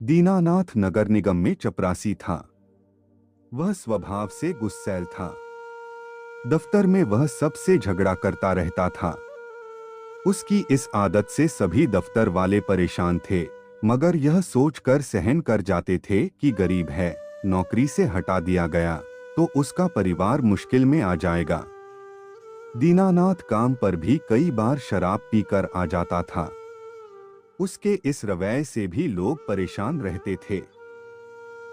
दीनानाथ नगर निगम में चपरासी था। वह स्वभाव से गुस्सैल था। दफ्तर में वह सबसे झगड़ा करता रहता था। उसकी इस आदत से सभी दफ्तर वाले परेशान थे, मगर यह सोचकर सहन कर जाते थे कि गरीब है, नौकरी से हटा दिया गया तो उसका परिवार मुश्किल में आ जाएगा। दीनानाथ काम पर भी कई बार शराब पीकर आ जाता था। उसके इस रवैये से भी लोग परेशान रहते थे।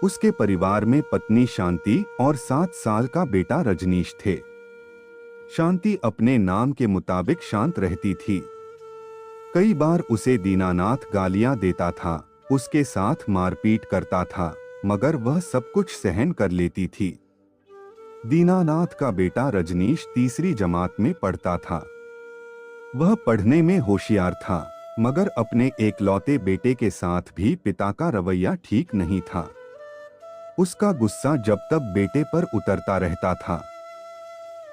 उसके परिवार में पत्नी शांति और 7 साल का बेटा रजनीश थे। शांति अपने नाम के मुताबिक शांत रहती थी। कई बार उसे दीनानाथ गालियां देता था, उसके साथ मारपीट करता था, मगर वह सब कुछ सहन कर लेती थी। दीनानाथ का बेटा रजनीश तीसरी जमात में पढ़ता था। वह पढ़ने में होशियार था, मगर अपने एकलौते बेटे के साथ भी पिता का रवैया ठीक नहीं था। उसका गुस्सा जब तब बेटे पर उतरता रहता था।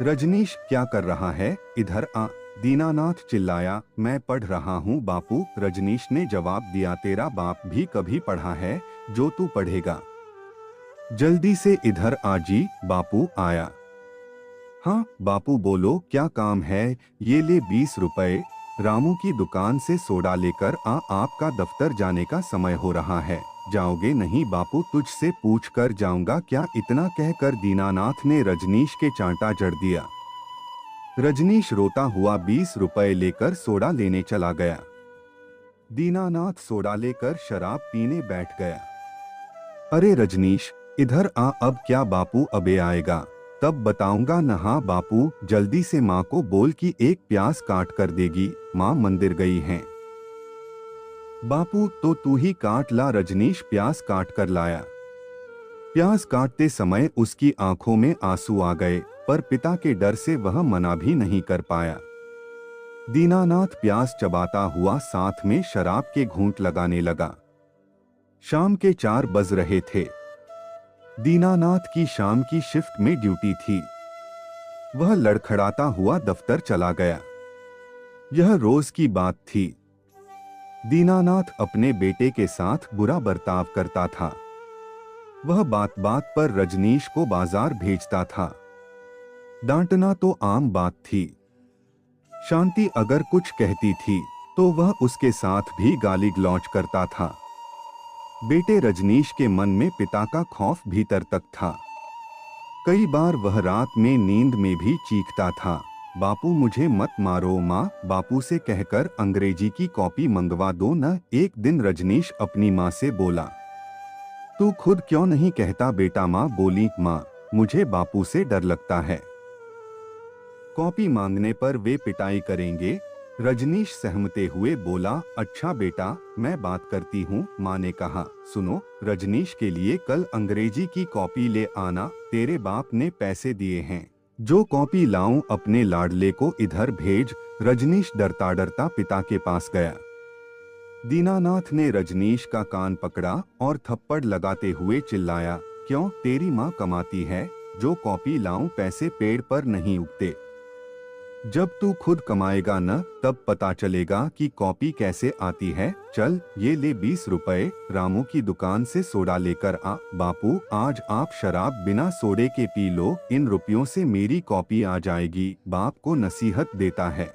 रजनीश, क्या कर रहा है, इधर आ, दीनानाथ चिल्लाया। मैं पढ़ रहा हूँ बापू, रजनीश ने जवाब दिया। तेरा बाप भी कभी पढ़ा है जो तू पढ़ेगा? जल्दी से इधर आ जी। बापू आया। हाँ बापू बोलो, क्या काम है? ये ले 20 रुपए, रामू की दुकान से सोडा लेकर आ, आपका दफ्तर जाने का समय हो रहा है। जाओगे? नहीं बापू, तुझसे पूछ कर जाऊंगा क्या? इतना कहकर दीनानाथ ने रजनीश के चांटा जड़ दिया। रजनीश रोता हुआ 20 रुपए लेकर सोडा लेने चला गया। दीनानाथ सोडा लेकर शराब पीने बैठ गया। अरे रजनीश, इधर आ। अब क्या बापू? अबे आएगा तब बताऊंगा न। हाँ बापू, जल्दी से माँ को बोल कि एक प्याज काट कर देगी, माँ मंदिर गई हैं। बापू तो तू ही काट ला। रजनीश प्याज काट कर लाया। प्याज काटते समय उसकी आंखों में आंसू आ गए, पर पिता के डर से वह मना भी नहीं कर पाया। दीनानाथ प्याज चबाता हुआ साथ में शराब के घूंट लगाने लगा। शाम के 4 बज रहे थे। दीनानाथ की शाम की शिफ्ट में ड्यूटी थी। वह लड़खड़ाता हुआ दफ्तर चला गया। यह रोज की बात थी। दीनानाथ अपने बेटे के साथ बुरा बर्ताव करता था। वह बात बात पर रजनीश को बाजार भेजता था। डांटना तो आम बात थी। शांति अगर कुछ कहती थी तो वह उसके साथ भी गाली गलौज करता था। बेटे रजनीश के मन में पिता का खौफ भीतर तक था। कई बार वह रात में नींद में भी चीखता था, बापू मुझे मत मारो माँ, बापू से कहकर अंग्रेजी की कॉपी मंगवा दो न। एक दिन रजनीश अपनी माँ से बोला, तू खुद क्यों नहीं कहता बेटा? माँ बोली, माँ मुझे बापू से डर लगता है, कॉपी मांगने पर वे पिटाई करेंगे। रजनीश सहमते हुए बोला, अच्छा बेटा, मैं बात करती हूँ। माँ ने कहा, सुनो, रजनीश के लिए कल अंग्रेजी की कॉपी ले आना, तेरे बाप ने पैसे दिए हैं। जो कॉपी लाऊं अपने लाडले को इधर भेज। रजनीश डरता डरता पिता के पास गया। दीनानाथ ने रजनीश का कान पकड़ा और थप्पड़ लगाते हुए चिल्लाया, क्यों? तेरी माँ कमाती है, जो कॉपी लाऊं पैसे पेड़ पर नहीं उगते। जब तू खुद कमाएगा न, तब पता चलेगा कि कॉपी कैसे आती है। चल ये ले 20 रुपए, रामू की दुकान से सोडा लेकर आ। बापू आज आप शराब बिना सोडे के पी लो, इन रुपयों से मेरी कॉपी आ जाएगी। बाप को नसीहत देता है।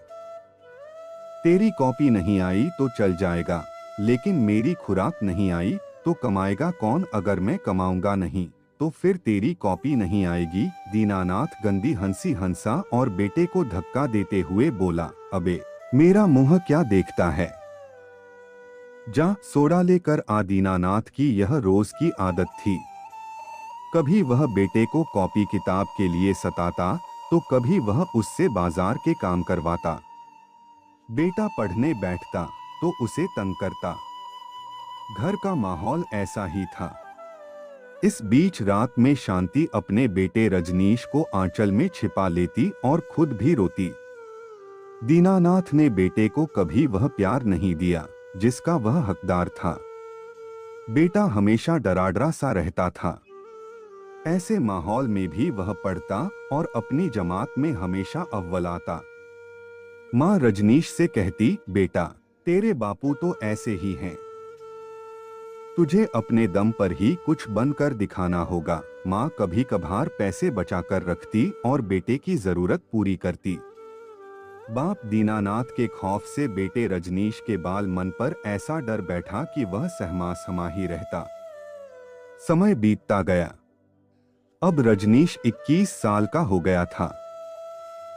तेरी कॉपी नहीं आई तो चल जाएगा, लेकिन मेरी खुराक नहीं आई तो कमाएगा कौन? अगर मैं कमाऊंगा नहीं तो फिर तेरी कॉपी नहीं आएगी। दीनानाथ गंदी हंसी हंसा और बेटे को धक्का देते हुए बोला, अबे मेरा मुंह क्या देखता है, जा सोडा लेकर आ। दीनानाथ की यह रोज की आदत थी। कभी वह बेटे को कॉपी किताब के लिए सताता तो कभी वह उससे बाजार के काम करवाता। बेटा पढ़ने बैठता तो उसे तंग करता। घर का माहौल ऐसा ही था। इस बीच रात में शांति अपने बेटे रजनीश को आंचल में छिपा लेती और खुद भी रोती। दीनानाथ ने बेटे को कभी वह प्यार नहीं दिया जिसका वह हकदार था। बेटा हमेशा डराडरा सा रहता था। ऐसे माहौल में भी वह पढ़ता और अपनी जमात में हमेशा अव्वल आता। माँ रजनीश से कहती, बेटा तेरे बापू तो ऐसे ही हैं, तुझे अपने दम पर ही कुछ बनकर दिखाना होगा। माँ कभी कभार पैसे बचाकर रखती और बेटे की जरूरत पूरी करती। बाप दीनानाथ के खौफ से बेटे रजनीश के बाल मन पर ऐसा डर बैठा कि वह सहमा समा ही रहता। समय बीतता गया। अब रजनीश 21 साल का हो गया था।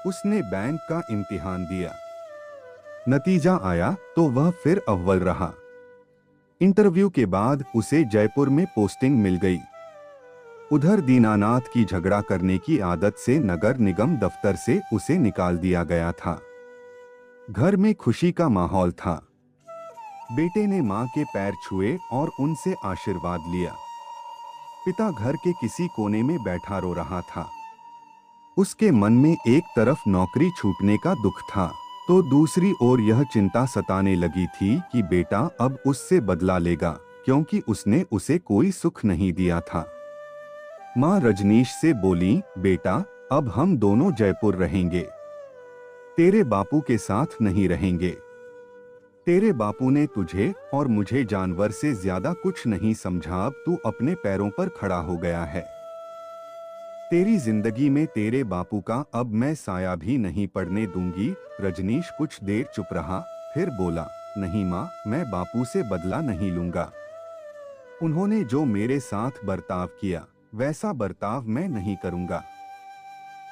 उसने बैंक का इम्तिहान दिया। नतीजा आया तो वह फिर अव्वल रहा। इंटरव्यू के बाद उसे जयपुर में पोस्टिंग मिल गई। उधर दीनानाथ की झगड़ा करने की आदत से नगर निगम दफ्तर से उसे निकाल दिया गया था। घर में खुशी का माहौल था। बेटे ने मां के पैर छुए और उनसे आशीर्वाद लिया। पिता घर के किसी कोने में बैठा रो रहा था। उसके मन में एक तरफ नौकरी छूटने का दुख था तो दूसरी ओर यह चिंता सताने लगी थी कि बेटा अब उससे बदला लेगा, क्योंकि उसने उसे कोई सुख नहीं दिया था। मां रजनीश से बोली, बेटा अब हम दोनों जयपुर रहेंगे, तेरे बापू के साथ नहीं रहेंगे। तेरे बापू ने तुझे और मुझे जानवर से ज्यादा कुछ नहीं समझा। अब तू अपने पैरों पर खड़ा हो गया है। तेरी जिंदगी में तेरे बापू का अब मैं साया भी नहीं पड़ने दूंगी। रजनीश कुछ देर चुप रहा, फिर बोला, नहीं माँ, मैं बापू से बदला नहीं लूंगा। उन्होंने जो मेरे साथ बर्ताव किया वैसा बर्ताव मैं नहीं करूंगा।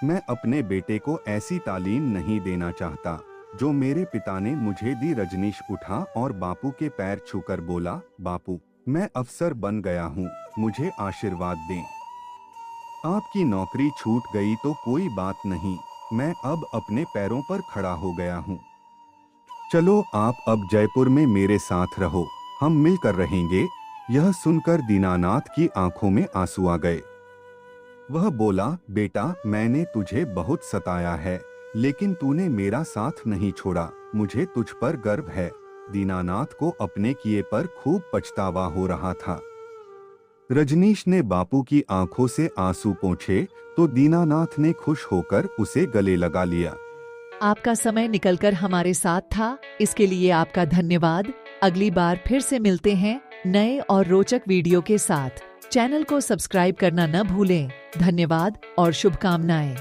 मैं अपने बेटे को ऐसी तालीम नहीं देना चाहता जो मेरे पिता ने मुझे दी। रजनीश उठा और बापू के पैर छूकर बोला, बापू मैं अफसर बन गया हूँ, मुझे आशीर्वाद दें। आपकी नौकरी छूट गई तो कोई बात नहीं, मैं अब अपने पैरों पर खड़ा हो गया हूँ। चलो आप अब जयपुर में मेरे साथ रहो, हम मिलकर रहेंगे। यह सुनकर दीनानाथ की आंखों में आंसू आ गए। वह बोला, बेटा मैंने तुझे बहुत सताया है, लेकिन तूने मेरा साथ नहीं छोड़ा, मुझे तुझ पर गर्व है। दीनानाथ को अपने किए पर खूब पछतावा हो रहा था। रजनीश ने बापू की आंखों से आंसू पोंछे तो दीनानाथ ने खुश होकर उसे गले लगा लिया। आपका समय निकलकर हमारे साथ था, इसके लिए आपका धन्यवाद। अगली बार फिर से मिलते हैं नए और रोचक वीडियो के साथ। चैनल को सब्सक्राइब करना न भूलें। धन्यवाद और शुभकामनाएं।